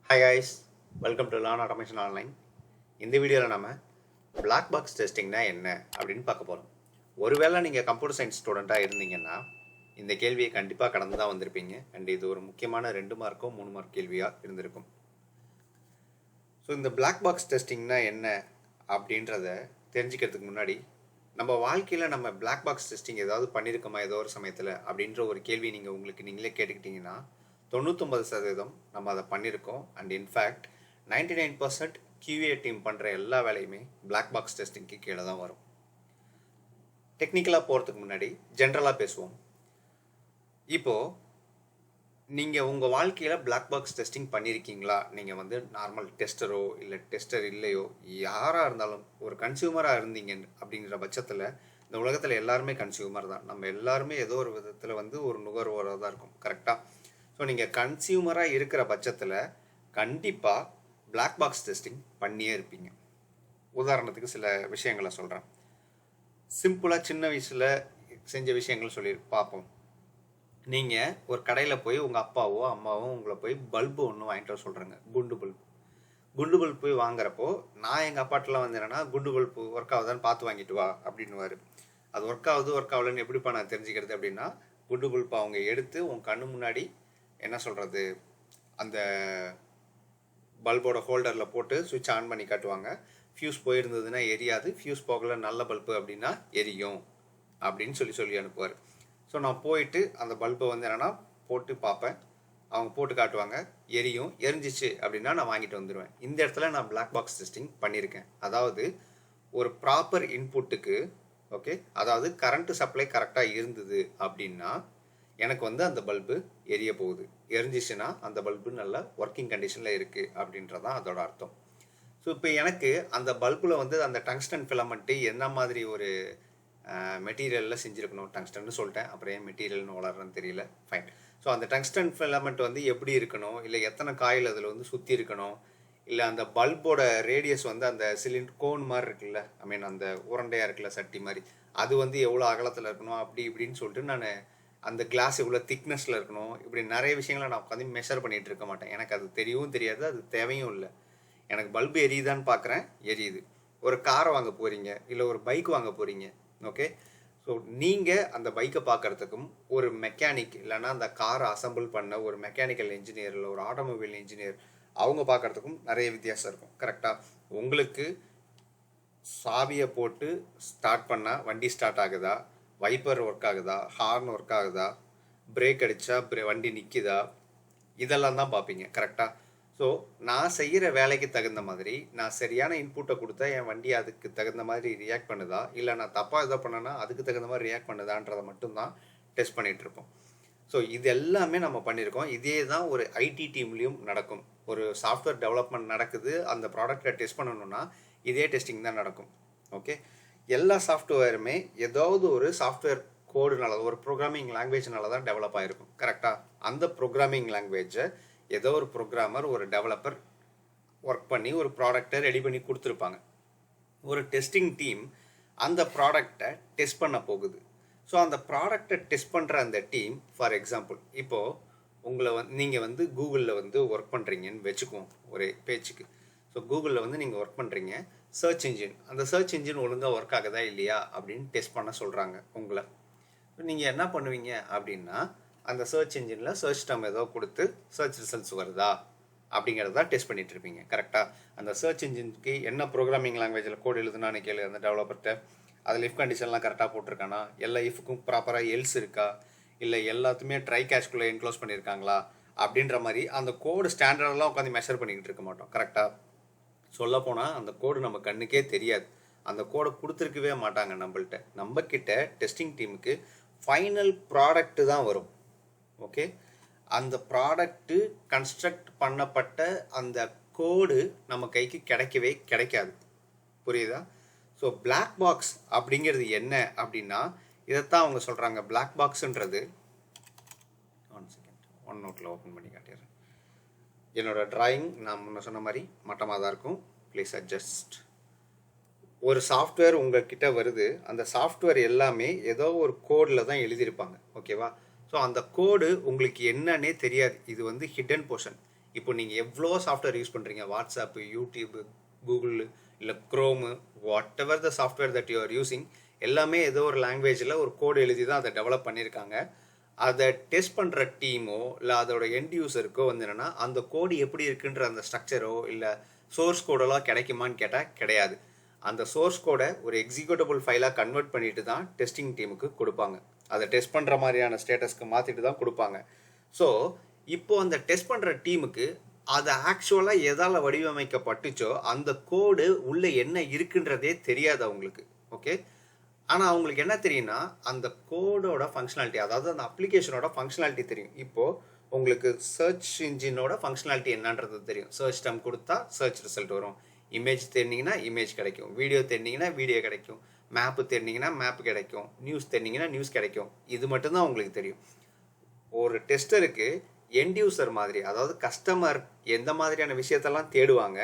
Hi guys, welcome to Learn Automation Online. இந்த வீடியோவில் நம்ம பிளாக் பாக்ஸ் டெஸ்டிங்னா என்ன அப்படின்னு பார்க்க போகிறோம். ஒருவேளை நீங்கள் கம்ப்யூட்டர் சயின்ஸ் ஸ்டூடெண்ட்டாக இருந்தீங்கன்னா இந்த கேள்வியை கண்டிப்பாக கடந்து தான் வந்திருப்பீங்க. அண்ட் இது ஒரு முக்கியமான 2 மார்க்கோ 3 மார்க் கேள்வியாக இருந்திருக்கும். ஸோ இந்த பிளாக் பாக்ஸ் டெஸ்டிங்னா என்ன அப்படின்றத தெரிஞ்சுக்கிறதுக்கு முன்னாடி நம்ம வாழ்க்கையில் நம்ம பிளாக் பாக்ஸ் டெஸ்டிங் ஏதாவது பண்ணியிருக்கோமா ஏதோ ஒரு சமயத்தில் அப்படின்ற ஒரு கேள்வி உங்களுக்கு நீங்களே கேட்டுக்கிட்டிங்கன்னா 99% நம்ம அதை பண்ணியிருக்கோம். அண்ட் இன்ஃபேக்ட் 99% QA டீம் பண்ணுற எல்லா வேலையுமே பிளாக் பாக்ஸ் டெஸ்டிங்க்கு கீழே தான் வரும். டெக்னிக்கலாக போகிறதுக்கு முன்னாடி ஜென்ரலாக பேசுவோம். இப்போது நீங்கள் உங்கள் வாழ்க்கையில் பிளாக் பாக்ஸ் டெஸ்டிங் பண்ணியிருக்கீங்களா? நீங்கள் நார்மல் டெஸ்டரோ இல்லை டெஸ்டர் இல்லையோ யாராக இருந்தாலும் ஒரு கன்சியூமராக இருந்தீங்க அப்படிங்கிற பட்சத்தில் இந்த உலகத்தில் எல்லாருமே கன்சியூமர் தான். நம்ம எல்லாருமே ஏதோ ஒரு விதத்தில் ஒரு நுகர்வோராக தான் இருக்கும். கரெக்டாக? ஸோ நீங்கள் கன்சியூமராக இருக்கிற பட்சத்தில் கண்டிப்பாக பிளாக் பாக்ஸ் டெஸ்டிங் பண்ணியே இருப்பீங்க. உதாரணத்துக்கு சில விஷயங்களை சொல்கிறேன். சிம்பிளாக சின்ன வயசில் செஞ்ச விஷயங்கள் சொல்லி பார்ப்போம். நீங்கள் ஒரு கடையில் போய் உங்கள் அப்பாவோ அம்மாவோ உங்களை போய் பல்பு ஒன்று வாங்கிட்டு வர சொல்கிறாங்க, குண்டு பல்பு போய் வாங்குறப்போ நான் எங்கள் அப்பாட்டெலாம் என்னென்னா குண்டு பல்பு ஒர்க் ஆகுதான்னு பார்த்து வாங்கிட்டு வா அப்படின்னுவார். அது ஒர்க் ஆகலைன்னு எப்படிப்பா நான் தெரிஞ்சுக்கிறது அப்படின்னா, குண்டு பல்பை அவங்க எடுத்து உங்கள் கண்ணு முன்னாடி என்ன சொல்கிறது அந்த பல்போட ஹோல்டரில் போட்டு சுவிட்ச் ஆன் பண்ணி காட்டுவாங்க. ஃபியூஸ் போயிருந்ததுன்னா எரியாது, ஃபியூஸ் போகல நல்ல பல்பு அப்படின்னா எரியும் அப்படின்னு சொல்லி அனுப்புவார். ஸோ நான் போயிட்டு அந்த பல்பை என்னென்னா போட்டு பார்ப்பேன். அவங்க போட்டு காட்டுவாங்க, எரியும். எரிஞ்சிச்சு அப்படின்னா நான் வாங்கிட்டு வந்துடுவேன். இந்த இடத்துல நான் பிளாக் பாக்ஸ் டெஸ்டிங் பண்ணியிருக்கேன். அதாவது ஒரு ப்ராப்பர் இன்புட்டுக்கு ஓகே, அதாவது கரண்ட்டு சப்ளை கரெக்டாக இருந்தது அப்படின்னா எனக்கு அந்த பல்பு எரிய போகுது. எரிஞ்சிச்சுன்னா அந்த பல்பு நல்ல ஒர்க்கிங் கண்டிஷனில் இருக்குது அப்படின்றதான் அதோட அர்த்தம். ஸோ இப்போ எனக்கு அந்த பல்பில் அந்த டங்ஸ்டன் ஃபிலமெண்ட்டு என்ன மாதிரி ஒரு மெட்டீரியலில் செஞ்சுருக்கணும். டங்ஸ்டன் சொல்லிட்டேன், அப்புறம் ஏன் மெட்டீரியல்னு வளர்றேன்னு தெரியல. ஃபைன். ஸோ அந்த டங்ஸ்டன் ஃபிலமெண்ட் எப்படி இருக்கணும், இல்லை எத்தனை காயில் அதில் சுற்றி இருக்கணும், இல்லை அந்த பல்போட ரேடியஸ் அந்த சிலிண்டர் கோன் மாதிரி இருக்குல்ல, ஐ மீன் அந்த உருண்டையாக இருக்குல்ல சட்டி மாதிரி, அது எவ்வளோ அகலத்தில் இருக்கணும் அப்படி இப்படின்னு சொல்லிட்டு நான் அந்த கிளாஸ் எவ்வளோ திக்னஸில் இருக்கணும், இப்படி நிறைய விஷயங்களை நான் உட்காந்து மெஷர் பண்ணிகிட்டு இருக்க மாட்டேன். எனக்கு அது தெரியவும் தெரியாது, அது தேவையும் இல்லை. எனக்கு பல்பு எரியுதான்னு பார்க்குறேன், எரியுது. ஒரு காரை வாங்க போகிறீங்க, இல்லை ஒரு பைக் வாங்க போகிறீங்க. ஓகே, ஸோ நீங்கள் அந்த பைக்கை பார்க்குறதுக்கும் ஒரு மெக்கானிக் இல்லைன்னா அந்த காரை அசம்பிள் பண்ண ஒரு மெக்கானிக்கல் இன்ஜினியர் இல்லை ஒரு ஆட்டோமொபைல் இன்ஜினியர் அவங்க பார்க்குறதுக்கும் நிறைய வித்தியாசம் இருக்கும். கரெக்டாக? உங்களுக்கு சாவியை போட்டு ஸ்டார்ட் பண்ணால் வண்டி ஸ்டார்ட் ஆகுதா, வைப்பர் ஒர்க் ஆகுதா, ஹார்ன் ஒர்க் ஆகுதா, பிரேக் அடித்தா வண்டி நிற்குதா, இதெல்லாம் தான் பார்ப்பீங்க. கரெக்டாக? ஸோ நான் செய்கிற வேலைக்கு தகுந்த மாதிரி நான் சரியான இன்புட்டை கொடுத்தா என் வண்டி அதுக்கு தகுந்த மாதிரி ரியாக்ட் பண்ணுதா, இல்லை நான் தப்பாக இதை பண்ணேன்னா அதுக்கு தகுந்த மாதிரி ரியாக்ட் பண்ணுதான்றதை மட்டும்தான் டெஸ்ட் பண்ணிகிட்ருப்போம். ஸோ இது எல்லாமே நம்ம பண்ணியிருக்கோம். இதே தான் ஒரு ஐடி டீம்லேயும் நடக்கும். ஒரு சாஃப்ட்வேர் டெவலப்மெண்ட் நடக்குது, அந்த ப்ராடக்டை டெஸ்ட் பண்ணணும்னா இதே டெஸ்டிங் தான் நடக்கும். ஓகே, எல்லா சாஃப்ட்வேருமே ஏதாவது ஒரு சாஃப்ட்வேர் கோடுனால, ஒரு ப்ரோக்ராமிங் லாங்குவேஜ்னால தான் டெவலப் ஆகிருக்கும். கரெக்டாக? அந்த ப்ரோக்ராமிங் லாங்குவேஜை ஏதோ ஒரு ப்ரோக்ராமர் ஒரு டெவலப்பர் ஒர்க் பண்ணி ஒரு ப்ராடக்டை ரெடி பண்ணி கொடுத்துருப்பாங்க. ஒரு டெஸ்டிங் டீம் அந்த ப்ராடக்டை டெஸ்ட் பண்ண போகுது. ஸோ அந்த ப்ராடக்டை டெஸ்ட் பண்ணுற அந்த டீம், ஃபார் எக்ஸாம்பிள் இப்போது உங்களை நீங்கள் கூகுளில் ஒர்க் பண்ணுறீங்கன்னு வச்சுக்குவோம் ஒரு பேச்சுக்கு. ஸோ கூகுளில் நீங்கள் ஒர்க் பண்ணுறீங்க, சர்ச் இன்ஜின், அந்த சர்ச் இன்ஜின் ஒழுங்காக ஒர்க் ஆகுதா இல்லையா அப்படின்னு டெஸ்ட் பண்ண சொல்கிறாங்க உங்களை. நீங்கள் என்ன பண்ணுவீங்க அப்படின்னா, அந்த சர்ச் இன்ஜினில் சர்ச் டேர்ம் ஏதோ கொடுத்து சர்ச் ரிசல்ட்ஸ் வருதா அப்படிங்கிறத டெஸ்ட் பண்ணிகிட்டு இருப்பீங்க. கரெக்டாக? அந்த சர்ச் இன்ஜினுக்கு என்ன ப்ரோக்ராமிங் லாங்குவேஜில் கோட் எழுதுனான்னு கேளு அந்த டெவலப்பர்கிட்ட. அதில் இஃப் கண்டிஷன்லாம் கரெக்டாக போட்டிருக்கானா, எல்லா இஃப்க்கும் ப்ராப்பராக எல்ஸ் இருக்கா, இல்லை எல்லாத்துமே ட்ரை கேஷ்குள்ளே என்க்ளோஸ் பண்ணியிருக்காங்களா அப்படின்ற மாதிரி அந்த கோடு ஸ்டாண்டர்டெல்லாம் உட்காந்து மெஷர் பண்ணிக்கிட்டு இருக்க மாட்டோம். கரெக்டாக? சொல்லப்போனால் அந்த கோடு நம்ம கண்ணுக்கே தெரியாது. அந்த கோடை கொடுத்துருக்கவே மாட்டாங்க நம்மள்கிட்ட. நம்மக்கிட்ட டெஸ்டிங் டீமுக்கு ஃபைனல் ப்ராடக்ட்டு தான் வரும். ஓகே, அந்த ப்ராடக்ட்டு கன்ஸ்ட்ரக்ட் பண்ணப்பட்ட அந்த கோடு நம்ம கைக்கு கிடைக்காது. புரியுதா? ஸோ பிளாக் பாக்ஸ் அப்படிங்கிறது என்ன அப்படின்னா இதைத்தான் அவங்க சொல்கிறாங்க. பிளாக் பாக்ஸுன்றது, ஒன் நோட்டில் ஓப்பன் பண்ணி காட்டிடுறேன். என்னோடய ட்ராயிங் நான் முன்ன சொன்ன மாதிரி மட்டமாக தான் இருக்கும், ப்ளீஸ் அட்ஜஸ்ட். ஒரு சாஃப்ட்வேர் உங்கள்கிட்ட வருது, அந்த சாஃப்ட்வேர் எல்லாமே ஏதோ ஒரு கோடில் தான் எழுதியிருப்பாங்க. ஓகேவா? ஸோ அந்த கோடு உங்களுக்கு என்னன்னே தெரியாது. இது ஹிடன் போர்ஷன். இப்போ நீங்கள் எவ்வளோ சாஃப்ட்வேர் யூஸ் பண்ணுறீங்க, வாட்ஸ்அப்பு, யூடியூப்பு, கூகுள், இல்லை Chrome, what ever the software that you are using, எல்லாமே ஏதோ ஒரு லாங்குவேஜில் ஒரு கோடு எழுதி தான் அதை டெவலப் பண்ணியிருக்காங்க. அதை டெஸ்ட் பண்ணுற டீமோ இல்லை அதோட எண்ட் யூஸருக்கோ வந்து என்னென்னா அந்த கோடு எப்படி இருக்குன்ற அந்த ஸ்ட்ரக்சரோ இல்லை சோர்ஸ் கோடெல்லாம் கிடைக்குமான்னு கேட்டால் கிடையாது. அந்த சோர்ஸ் கோடை ஒரு எக்ஸிக்யூட்டபிள் ஃபைலாக கன்வெர்ட் பண்ணிட்டு தான் டெஸ்டிங் டீமுக்கு கொடுப்பாங்க. அதை டெஸ்ட் பண்ணுற மாதிரியான ஸ்டேட்டஸ்க்கு மாற்றிட்டு தான் கொடுப்பாங்க. ஸோ இப்போது அந்த டெஸ்ட் பண்ணுற டீமுக்கு அது ஆக்சுவலாக எதால் வடிவமைக்கப்பட்டுச்சோ அந்த கோடு உள்ளே என்ன இருக்குன்றதே தெரியாது அவங்களுக்கு. ஓகே, ஆனால் அவங்களுக்கு என்ன தெரியும்னா அந்த கோடோட ஃபங்க்ஷனாலிட்டி, அதாவது அந்த அப்ளிகேஷனோட ஃபங்க்ஷனாலிட்டி தெரியும். இப்போது உங்களுக்கு சர்ச் இன்ஜினோட ஃபங்க்ஷனாலிட்டி என்னன்றது தெரியும். சர்ச் டேர்ம் கொடுத்தா சர்ச் ரிசல்ட் வரும், இமேஜ் தெரிஞ்சிங்கன்னா இமேஜ் கிடைக்கும், வீடியோ தெரிஞ்சிங்கன்னா வீடியோ கிடைக்கும், மேப்பு தெரிஞ்சிங்கன்னா மேப் கிடைக்கும், நியூஸ் தெரிஞ்சிங்கன்னா நியூஸ் கிடைக்கும். இது மட்டும்தான் உங்களுக்கு தெரியும். ஒரு டெஸ்டருக்கு எண்ட் யூசர் மாதிரி, அதாவது கஸ்டமர் எந்த மாதிரியான விஷயத்தெல்லாம் தேடுவாங்க,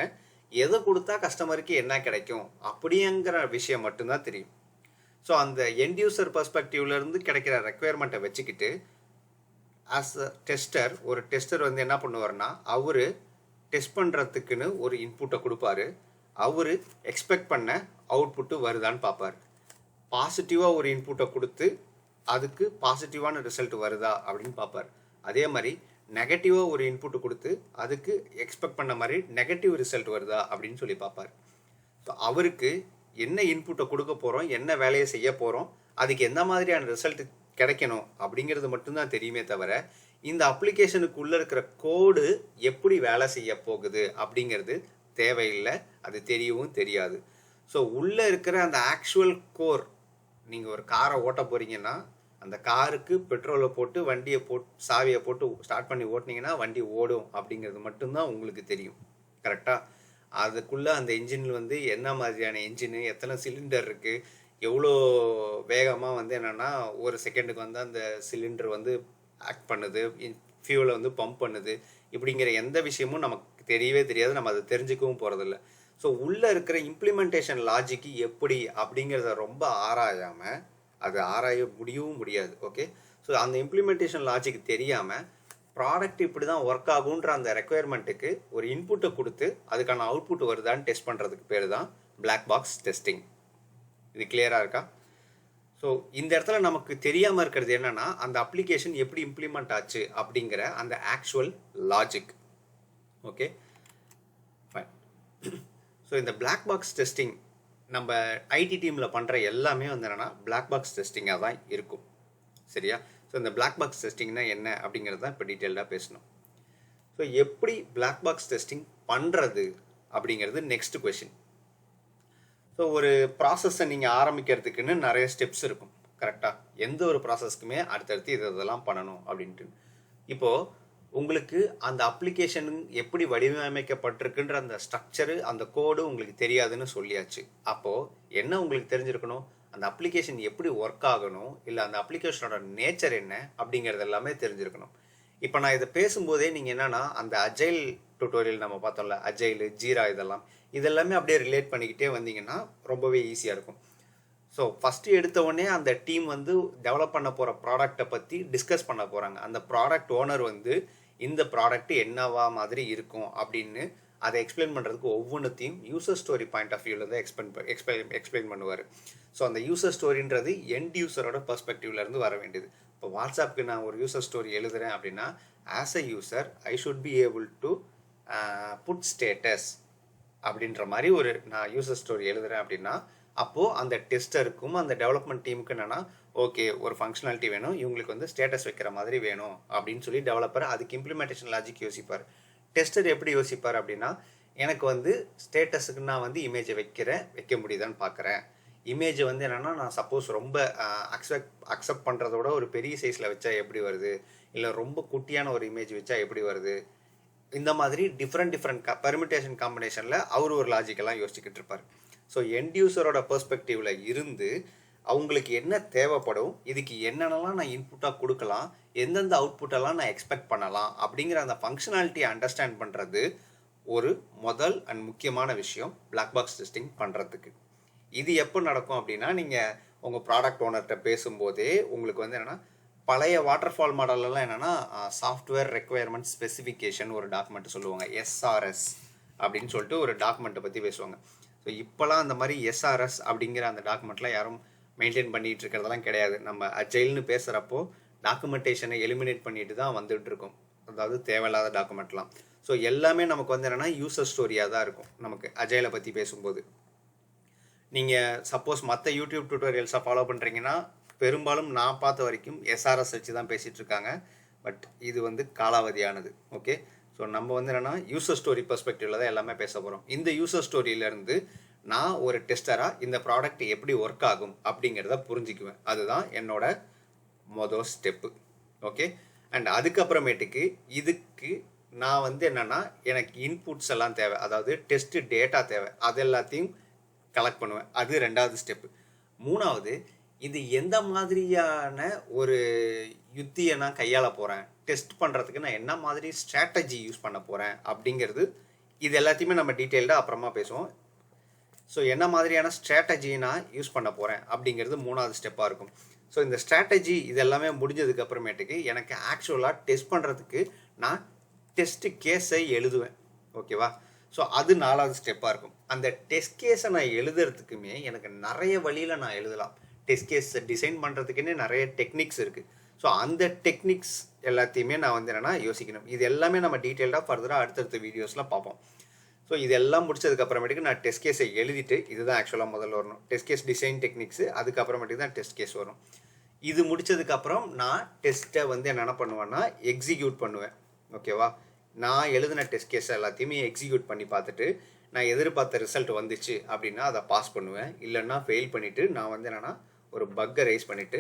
எதை கொடுத்தா கஸ்டமருக்கு என்ன கிடைக்கும் அப்படிங்கிற விஷயம் மட்டும்தான் தெரியும். ஸோ அந்த எண்ட் யூசர் பர்ஸ்பெக்டிவ்லேருந்து கிடைக்கிற ரெக்குயர்மெண்ட்டை வச்சுக்கிட்டு ஆஸ் அ டெஸ்டர், ஒரு டெஸ்டர் வந்து என்ன பண்ணுவார்னா அவர் டெஸ்ட் பண்ணுறதுக்குன்னு ஒரு இன்புட்டை கொடுப்பாரு. அவர் எக்ஸ்பெக்ட் பண்ண அவுட்புட்டு வருதான்னு பார்ப்பார். பாசிட்டிவாக ஒரு இன்புட்டை கொடுத்து அதுக்கு பாசிட்டிவான ரிசல்ட் வருதா அப்படின்னு பார்ப்பார். அதே மாதிரி நெகட்டிவாக ஒரு இன்புட்டு கொடுத்து அதுக்கு எக்ஸ்பெக்ட் பண்ண மாதிரி நெகட்டிவ் ரிசல்ட் வருதா அப்படின்னு சொல்லி பார்ப்பார். ஸோ அவருக்கு என்ன இன்புட்டை கொடுக்க போகிறோம், என்ன வேலையை செய்ய போகிறோம், அதுக்கு எந்த மாதிரியான ரிசல்ட் கிடைக்கணும் அப்படிங்கிறது மட்டும்தான் தெரியுமே தவிர இந்த அப்ளிகேஷனுக்குள்ளே இருக்கிற கோடு எப்படி வேலை செய்ய போகுது அப்படிங்கிறது தேவையில்லை, அது தெரியவும் தெரியாது. ஸோ உள்ளே இருக்கிற அந்த ஆக்சுவல் கோர், நீங்கள் ஒரு காரை ஓட்ட போகிறீங்கன்னா அந்த காருக்கு பெட்ரோலை போட்டு வண்டியை சாவியை போட்டு ஸ்டார்ட் பண்ணி ஓட்டினீங்கன்னா வண்டி ஓடும் அப்படிங்கிறது மட்டும்தான் உங்களுக்கு தெரியும். கரெக்டாக அதுக்குள்ளே அந்த இன்ஜினில் வந்து என்ன மாதிரியான இன்ஜினு, எத்தனை சிலிண்டர் இருக்குது, எவ்வளோ வேகமாக வந்து என்னென்னா ஒரு செகண்டுக்கு வந்து அந்த சிலிண்டர் வந்து ஆக்ட் பண்ணுது, ஃபியூலை வந்து பம்ப் பண்ணுது, இப்படிங்கிற எந்த விஷயமும் நமக்கு தெரியவே தெரியாது, நம்ம அதை தெரிஞ்சுக்கவும் போகிறதில்ல. ஸோ உள்ளே இருக்கிற இம்ப்ளிமெண்டேஷன் லாஜிக்கு எப்படி அப்படிங்கிறத ரொம்ப ஆராயாமல் அது ஆராய முடியவும் முடியாது. ஓகே, ஸோ அந்த இம்ப்ளிமெண்டேஷன் லாஜிக் தெரியாமல் ப்ராடக்ட் இப்படி தான் ஒர்க் ஆகுன்ற அந்த ரெக்குயர்மெண்ட்டுக்கு ஒரு இன்புட்டை கொடுத்து அதுக்கான அவுட்புட் வருதான்னு டெஸ்ட் பண்ணுறதுக்கு பேர் தான் பிளாக் பாக்ஸ் டெஸ்டிங். இது கிளியராக இருக்கா? ஸோ இந்த இடத்துல நமக்கு தெரியாமல் இருக்கிறது என்னென்னா அந்த அப்ளிகேஷன் எப்படி இம்ப்ளிமெண்ட் ஆச்சு அப்படிங்கிற அந்த actual logic. Okay fine. So இந்த பிளாக் பாக்ஸ் டெஸ்டிங் நம்ம ஐடி டீமில் பண்ணுற எல்லாமே வந்து என்னென்னா பிளாக் பாக்ஸ் டெஸ்டிங்காக தான் இருக்கும். சரியா? ஸோ இந்த பிளாக் பாக்ஸ் டெஸ்டிங்னா என்ன அப்படிங்கிறது தான் இப்போ டீட்டெயில்டாக பேசணும். ஸோ எப்படி பிளாக் பாக்ஸ் டெஸ்டிங் பண்ணுறது அப்படிங்கிறது நெக்ஸ்ட் கொஷின். ஸோ ஒரு ப்ராசஸை நீங்கள் ஆரம்பிக்கிறதுக்குன்னு நிறைய ஸ்டெப்ஸ் இருக்கும். கரெக்டாக எந்த ஒரு ப்ராசஸ்க்குமே அடுத்தடுத்து இதெல்லாம் பண்ணணும் அப்படின்ட்டு. இப்போது உங்களுக்கு அந்த அப்ளிகேஷன் எப்படி வடிவமைக்கப்பட்டிருக்குன்ற அந்த ஸ்ட்ரக்சரு, அந்த கோடு உங்களுக்கு தெரியாதுன்னு சொல்லியாச்சு. அப்போது என்ன உங்களுக்கு தெரிஞ்சிருக்கணும், அந்த அப்ளிகேஷன் எப்படி ஒர்க் ஆகணும், இல்லை அந்த அப்ளிகேஷனோட நேச்சர் என்ன அப்படிங்கிறது எல்லாமே தெரிஞ்சிருக்கணும். இப்போ நான் இதை பேசும்போதே நீங்கள் என்னென்னா அந்த அஜைல் டுட்டோரியல் நம்ம பார்த்தோம்ல, அஜைல், ஜீரா, இதெல்லாமே அப்படியே ரிலேட் பண்ணிக்கிட்டே வந்தீங்கன்னா ரொம்பவே ஈஸியாக இருக்கும். ஸோ ஃபஸ்ட்டு எடுத்த உடனே அந்த டீம் வந்து டெவலப் பண்ண போகிற ப்ராடக்டை பற்றி டிஸ்கஸ் பண்ண போகிறாங்க. அந்த ப்ராடக்ட் ஓனர் வந்து இந்த ப்ராடக்ட் என்னவா மாதிரி இருக்கும் அப்படின்னு அதை எக்ஸ்பிளைன் பண்ணுறதுக்கு ஒவ்வொன்றுத்தையும் யூசர் ஸ்டோரி பாயிண்ட் ஆஃப் வியூவில் தான் எக்ஸ்பிளைன் பண்ணுவார். ஸோ அந்த யூசர் ஸ்டோரின்றது எண்ட் யூசரோட பர்ஸ்பெக்டிவ்லேருந்து வர வேண்டியது. இப்போ வாட்ஸ்அப்புக்கு நான் ஒரு யூசர் ஸ்டோரி எழுதுகிறேன் அப்படின்னா as a user I should be able to put status அப்படின்ற மாதிரி ஒரு நான் யூசர் ஸ்டோரி எழுதுகிறேன் அப்படின்னா அப்போது அந்த டெஸ்டருக்கும் அந்த டெவலப்மெண்ட் டீமுக்கு என்னென்னா ஓகே ஒரு ஃபங்க்ஷனாலிட்டி வேணும், இவங்களுக்கு வந்து ஸ்டேட்டஸ் வைக்கிற மாதிரி வேணும் அப்படின்னு சொல்லி டெவலப்பர் அதுக்கு இம்ப்ளிமெண்டேஷன் லாஜிக் யோசிப்பார். டெஸ்டர் எப்படி யோசிப்பார் அப்படின்னா எனக்கு வந்து ஸ்டேட்டஸுக்கு நான் வந்து இமேஜை வைக்க முடியுதான்னு பார்க்குறேன். இமேஜை வந்து என்னென்னா நான் சப்போஸ் ரொம்ப அக்செப்ட் பண்ணுறதோட ஒரு பெரிய சைஸில் வச்சா எப்படி வருது, இல்லை ரொம்ப குட்டியான ஒரு இமேஜ் வச்சா எப்படி வருது, இந்த மாதிரி டிஃப்ரெண்ட் பெர்மிட்டேஷன் காம்பினேஷனில் அவர் ஒரு லாஜிக்கெல்லாம் யோசிச்சுக்கிட்டு இருப்பார். ஸோ எண்ட் யூசரோட பெர்ஸ்பெக்டிவில் இருந்து அவங்களுக்கு என்ன தேவைப்படும், இதுக்கு என்னென்னலாம் நான் இன்புட்டாக கொடுக்கலாம், எந்தெந்த அவுட்புட்டெல்லாம் நான் எக்ஸ்பெக்ட் பண்ணலாம் அப்படிங்கிற அந்த ஃபங்க்ஷனாலிட்டியை அண்டர்ஸ்டாண்ட் பண்ணுறது ஒரு முதல் அண்ட் முக்கியமான விஷயம் பிளாக் பாக்ஸ் டெஸ்டிங் பண்ணுறதுக்கு. இது எப்போ நடக்கும் அப்படின்னா நீங்கள் உங்கள் ப்ராடக்ட் ஓனர்கிட்ட பேசும்போதே உங்களுக்கு வந்து என்னென்னா பழைய வாட்டர்ஃபால் மாடல்லாம் என்னென்னா சாஃப்ட்வேர் ரெக்குயர்மெண்ட் ஸ்பெசிஃபிகேஷன் ஒரு டாக்குமெண்ட் சொல்லுவாங்க, எஸ்ஆர்எஸ் அப்படின்னு சொல்லிட்டு ஒரு டாக்குமெண்ட்டை பற்றி பேசுவாங்க. ஸோ இப்போலாம் அந்த மாதிரி எஸ்ஆர்எஸ் அப்படிங்கிற அந்த டாக்குமெண்ட்லாம் யாரும் மெயின்டைன் பண்ணிகிட்டு இருக்கிறதெல்லாம் கிடையாது. நம்ம அஜைல்னு பேசுகிறப்போ டாக்குமெண்டேஷனை எலிமினேட் பண்ணிட்டு தான் வந்துட்டு இருக்கோம், அதாவது தேவையில்லாத டாக்குமெண்ட்லாம். ஸோ எல்லாமே நமக்கு வந்து என்னென்னா யூசர் ஸ்டோரியாக தான் இருக்கும். நமக்கு அஜைலை பற்றி பேசும்போது நீங்கள் சப்போஸ் மற்ற யூடியூப் டியூட்டோரியல்ஸை ஃபாலோ பண்ணுறீங்கன்னா பெரும்பாலும் நான் பார்த்த வரைக்கும் எஸ்ஆர்எஸ் வச்சு தான் பேசிகிட்டு இருக்காங்க. பட் இது வந்து காலாவதியானது. ஓகே, ஸோ நம்ம வந்து என்னென்னா யூசர் ஸ்டோரி பெர்ஸ்பெக்டிவில் தான் எல்லாமே பேச போகிறோம். இந்த யூசர் ஸ்டோரியிலேருந்து நான் ஒரு டெஸ்டராக இந்த ப்ராடக்ட் எப்படி ஒர்க் ஆகும் அப்படிங்கிறத புரிஞ்சிக்குவேன். அதுதான் என்னோட மொதல் ஸ்டெப்பு. ஓகே, அண்ட் அதுக்கப்புறமேட்டுக்கு இதுக்கு நான் வந்து என்னென்னா எனக்கு இன்புட்ஸ் எல்லாம் தேவை, அதாவது டெஸ்ட்டு டேட்டா தேவை, அது எல்லாத்தையும் கலெக்ட் பண்ணுவேன். அது 2வது ஸ்டெப்பு. 3வது, இது எந்த மாதிரியான ஒரு யுத்தியை நான் கையாள போகிறேன், டெஸ்ட் பண்ணுறதுக்கு நான் என்ன மாதிரி ஸ்ட்ராட்டஜி யூஸ் பண்ண போகிறேன் அப்படிங்கிறது, இது எல்லாத்தையுமே நம்ம டீட்டெயில்டாக அப்புறமா பேசுவோம். ஸோ என்ன மாதிரியான ஸ்ட்ராட்டஜி நான் யூஸ் பண்ண போகிறேன் அப்படிங்கிறது 3வது ஸ்டெப்பாக இருக்கும். ஸோ இந்த ஸ்ட்ராட்டஜி இதெல்லாமே முடிஞ்சதுக்கு அப்புறமேட்டுக்கு எனக்கு ஆக்சுவலாக டெஸ்ட் பண்ணுறதுக்கு நான் டெஸ்ட் கேஸை எழுதுவேன். ஓகேவா, ஸோ அது 4வது ஸ்டெப்பாக இருக்கும். அந்த டெஸ்ட் கேஸை நான் எழுதுறதுக்குமே எனக்கு நிறைய வழியில் நான் எழுதலாம். டெஸ்ட் கேஸை டிசைன் பண்ணுறதுக்குன்னே நிறைய டெக்னிக்ஸ் இருக்குது. ஸோ அந்த டெக்னிக்ஸ் எல்லாத்தையுமே நான் வந்து என்னென்னா யோசிக்கணும். இது எல்லாமே நம்ம டீட்டெயில்டாக ஃபர்தராக அடுத்தடுத்த வீடியோஸில் பார்ப்போம். ஸோ இதெல்லாம் முடிச்சதுக்கப்புறமேட்டுக்கு நான் டெஸ்ட் கேஸை எழுதிட்டு, இதுதான் ஆக்சுவலாக முதல்ல வரணும், டெஸ்ட் கேஸ் டிசைன் டெக்னிக்ஸு. அதுக்கப்புறமேட்டுக்கு தான் டெஸ்ட் கேஸ் வரும். இது முடிச்சதுக்கப்புறம் நான் டெஸ்ட்டை வந்து என்ன பண்ணுவேன்னா எக்ஸிக்யூட் பண்ணுவேன். ஓகேவா, நான் எழுதின டெஸ்ட் கேஸ் எல்லாத்தையுமே எக்ஸிக்யூட் பண்ணி பார்த்துட்டு நான் எதிர்பார்த்த ரிசல்ட் வந்துச்சு அப்படின்னா அதை பாஸ் பண்ணுவேன். இல்லைன்னா ஃபெயில் பண்ணிவிட்டு நான் வந்து என்னென்னா ஒரு பக்கை ரைஸ் பண்ணிவிட்டு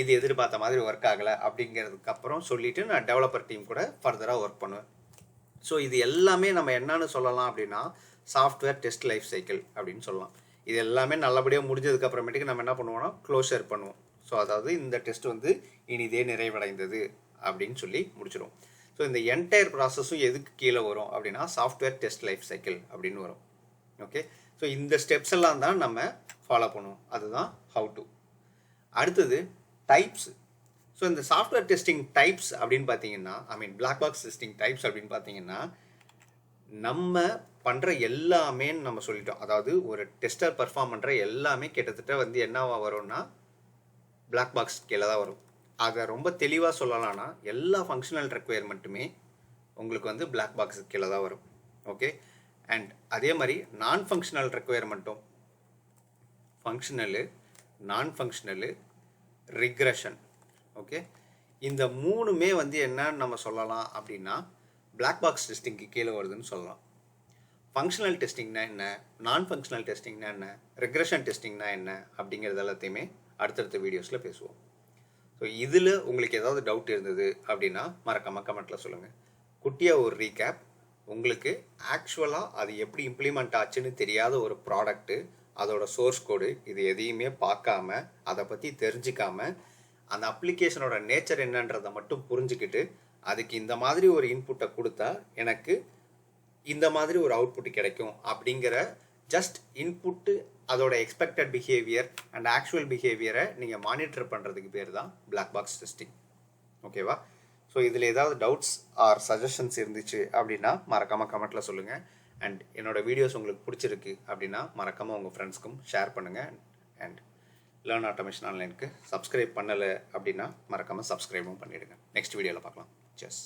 இது எதிர்பார்த்த மாதிரி ஒர்க் ஆகலை அப்படிங்கிறதுக்கு அப்புறம் சொல்லிவிட்டு நான் டெவலப்பர் டீம் கூட ஃபர்தராக ஒர்க் பண்ணுவேன். ஸோ இது எல்லாமே நம்ம என்னன்னு சொல்லலாம் அப்படின்னா சாஃப்ட்வேர் டெஸ்ட் லைஃப் சைக்கிள் அப்படின்னு சொல்லலாம். இது எல்லாமே நல்லபடியாக முடிஞ்சதுக்கு அப்புறமேட்டுக்கு நம்ம என்ன பண்ணுவோம்னா க்ளோஷர் பண்ணுவோம். ஸோ அதாவது இந்த டெஸ்ட் வந்து இனிதே நிறைவடைந்தது அப்படின்னு சொல்லி முடிச்சிடும். ஸோ இந்த என்டையர் ப்ராசஸும் எதுக்கு கீழே வரும் அப்படின்னா சாஃப்ட்வேர் டெஸ்ட் லைஃப் சைக்கிள் அப்படின்னு வரும். ஓகே, ஸோ இந்த ஸ்டெப்ஸ் எல்லாம் தான் நம்ம ஃபாலோ பண்ணுவோம். அதுதான் ஹவு டு. அடுத்தது டைப்ஸ். ஸோ இந்த சாஃப்ட்வேர் டெஸ்டிங் டைப்ஸ் அப்படின்னு பார்த்தீங்கன்னா, பிளாக் பாக்ஸ் டெஸ்டிங் டைப்ஸ் அப்படின்னு பார்த்தீங்கன்னா, நம்ம பண்ணுற எல்லாமே நம்ம சொல்லிட்டோம். அதாவது ஒரு டெஸ்டர் பர்ஃபார்ம் பண்ணுற எல்லாமே கிட்டத்தட்ட வந்து என்னவா வரும்னா பிளாக் பாக்ஸ் கீழே தான் வரும். அதை ரொம்ப தெளிவாக சொல்லலாம்னா எல்லா ஃபங்க்ஷனல் ரெக்குயர்மெண்ட்டுமே உங்களுக்கு வந்து பிளாக் பாக்ஸ் கீழே தான் வரும். ஓகே, அண்ட் அதே மாதிரி நான் ஃபங்க்ஷனல் ரெக்குயர்மெண்ட்டும், ஃபங்க்ஷனலு, நான் ஃபங்க்ஷனலு, ரிக்ரெஷன். ஓகே, இந்த 3மே வந்து என்னன்னு நம்ம சொல்லலாம் அப்படின்னா பிளாக் பாக்ஸ் டெஸ்டிங்க்கு கீழே வருதுன்னு சொல்லலாம். ஃபங்க்ஷனல் டெஸ்டிங்னா என்ன, நான் ஃபங்க்ஷனல் டெஸ்டிங்னா என்ன, ரிக்ரெஷன் டெஸ்டிங்னா என்ன அப்படிங்கிறது எல்லாத்தையுமே அடுத்தடுத்த வீடியோஸில் பேசுவோம். ஸோ இதில் உங்களுக்கு ஏதாவது டவுட் இருந்தது அப்படின்னா மறக்காமல் கமெண்ட்டில் சொல்லுங்கள். குட்டியாக ஒரு ரீகேப், உங்களுக்கு ஆக்சுவலாக அது எப்படி இம்ப்ளிமெண்ட் ஆச்சுன்னு தெரியாத ஒரு ப்ராடக்ட்டு, அதோட சோர்ஸ் கோடு, இது எதையுமே பார்க்காம, அதை பற்றி தெரிஞ்சிக்காம, அந்த அப்ளிகேஷனோட நேச்சர் என்னன்றதை மட்டும் புரிஞ்சுக்கிட்டு அதுக்கு இந்த மாதிரி ஒரு இன்புட்டை கொடுத்தா எனக்கு இந்த மாதிரி ஒரு அவுட்புட் கிடைக்கும் அப்படிங்கிற ஜஸ்ட் இன்புட்டு, அதோட எக்ஸ்பெக்டட் பிஹேவியர் அண்ட் ஆக்சுவல் பிஹேவியரை நீங்கள் மானிட்டர் பண்ணுறதுக்கு பேர் தான் பிளாக் பாக்ஸ் டெஸ்டிங். ஓகேவா, ஸோ இதில் ஏதாவது டவுட்ஸ் ஆர் சஜஷன்ஸ் இருந்துச்சு அப்படின்னா மறக்காமல் கமெண்ட்டில் சொல்லுங்கள். அண்ட் என்னோடய வீடியோஸ் உங்களுக்கு பிடிச்சிருக்கு அப்படின்னா மறக்காமல் உங்கள் ஃப்ரெண்ட்ஸ்க்கும் ஷேர் பண்ணுங்கள். அண்ட் லேர்ன் ஆட்டோமேஷன் ஆன்லைனுக்கு சப்ஸ்கிரைப் பண்ணலை அப்படின்னா மறக்காமல் சப்ஸ்கிரைபும் பண்ணிவிடுங்க. நெக்ஸ்ட் வீடியோவில் பார்க்கலாம். செஸ்.